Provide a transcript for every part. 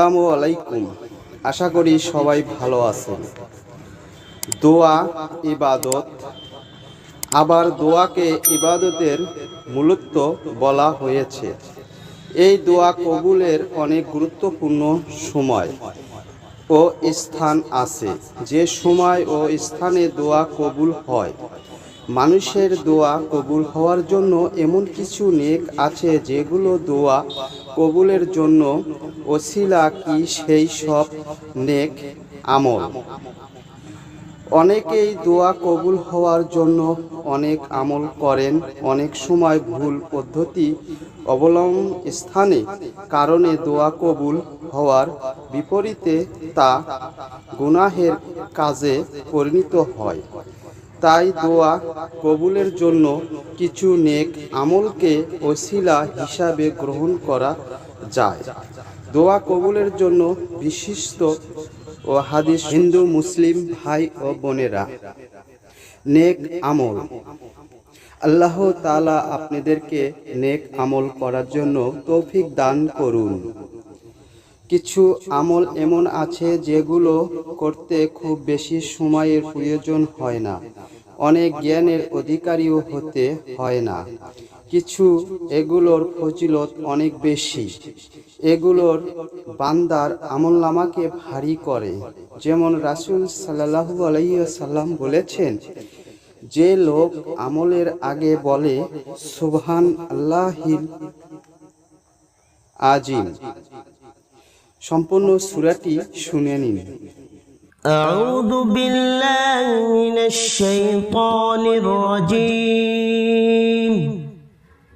আসসালামু আলাইকুম। আশা করি সবাই ভালো আছেন। দোয়া ইবাদত, আবার দোয়াকে ইবাদতের মূলত বলা হয়েছে। এই দোয়া কবুলের অনেক গুরুত্বপূর্ণ সময় ও স্থান আছে। যে সময় ও স্থানে দোয়া কবুল হয়। মানুষের দোয়া কবুল হওয়ার জন্য এমন কিছু নেক আছে যেগুলো দোয়া কবুলের জন্য ওসিলা। কি সেই সব নেক আমল? অনেকেই দোয়া কবুল হওয়ার জন্য অনেক আমল করেন। অনেক সময় ভুল পদ্ধতি অবলম্বন স্থানে কারণে দোয়া কবুল হওয়ার বিপরীতে তা গুনাহের কাজে পরিণত হয়। তাই দোয়া কবুলের জন্য কিছু নেক আমলকে ওসিলা হিসাবে গ্রহণ করা যায়। দোয়া কবুলের জন্য বিশিষ্ট ও হাদিস। হিন্দু মুসলিম ভাই ও বোনেরা, নেক আমল। আল্লাহ তাআলা আপনাদেরকে নেক আমল করার জন্য তৌফিক দান করুন। কিছু আমল এমন আছে যেগুলো করতে খুব বেশি সময়ের প্রয়োজন হয় না, অনেক জ্ঞানের অধিকারীও হতে হয় না। কিছু এগুলোর ফজিলত অনেক বেশি। এগুলোর বান্দার আমলনামাকে ভারী করে। যেমন রাসূল সাল্লাল্লাহু আলাইহি ওয়াসাল্লাম বলেছেন, যে লোক আমলের আগে বলে সুবহান আল্লাহিল আজিম। সম্পূর্ণ সূরাটি শুনে নিন। আউযু বিল্লাহি মিনাশ শাইতানির রাজীম।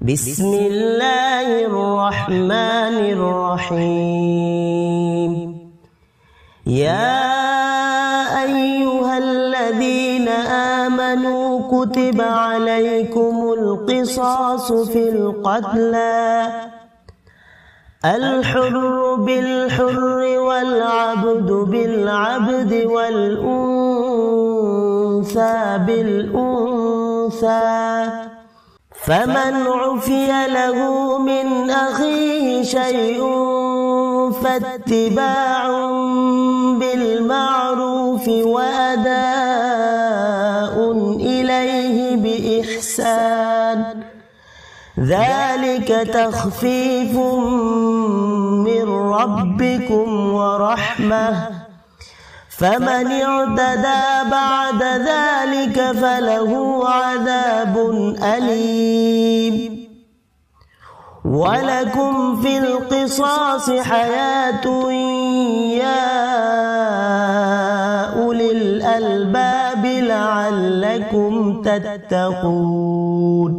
বিসমিল্লাহির রহমানির রহিম। ইয়া আইয়ুহাল্লাযীনা আমানু কুতিবা আলাইকুমুল কিসাসু ফিল কতলা الحر بالحر والعبد بالعبد والأنثى بالأنثى فمن عفي له من أخيه شيء فاتباع بالمعروف وأداء إليه بإحسان ذلك تخفيف من ربكم ورحمة فمن اعتدى بعد ذلك فله عذاب أليم ولكم في القصاص حياة يا أولي الألباب لعلكم تتقون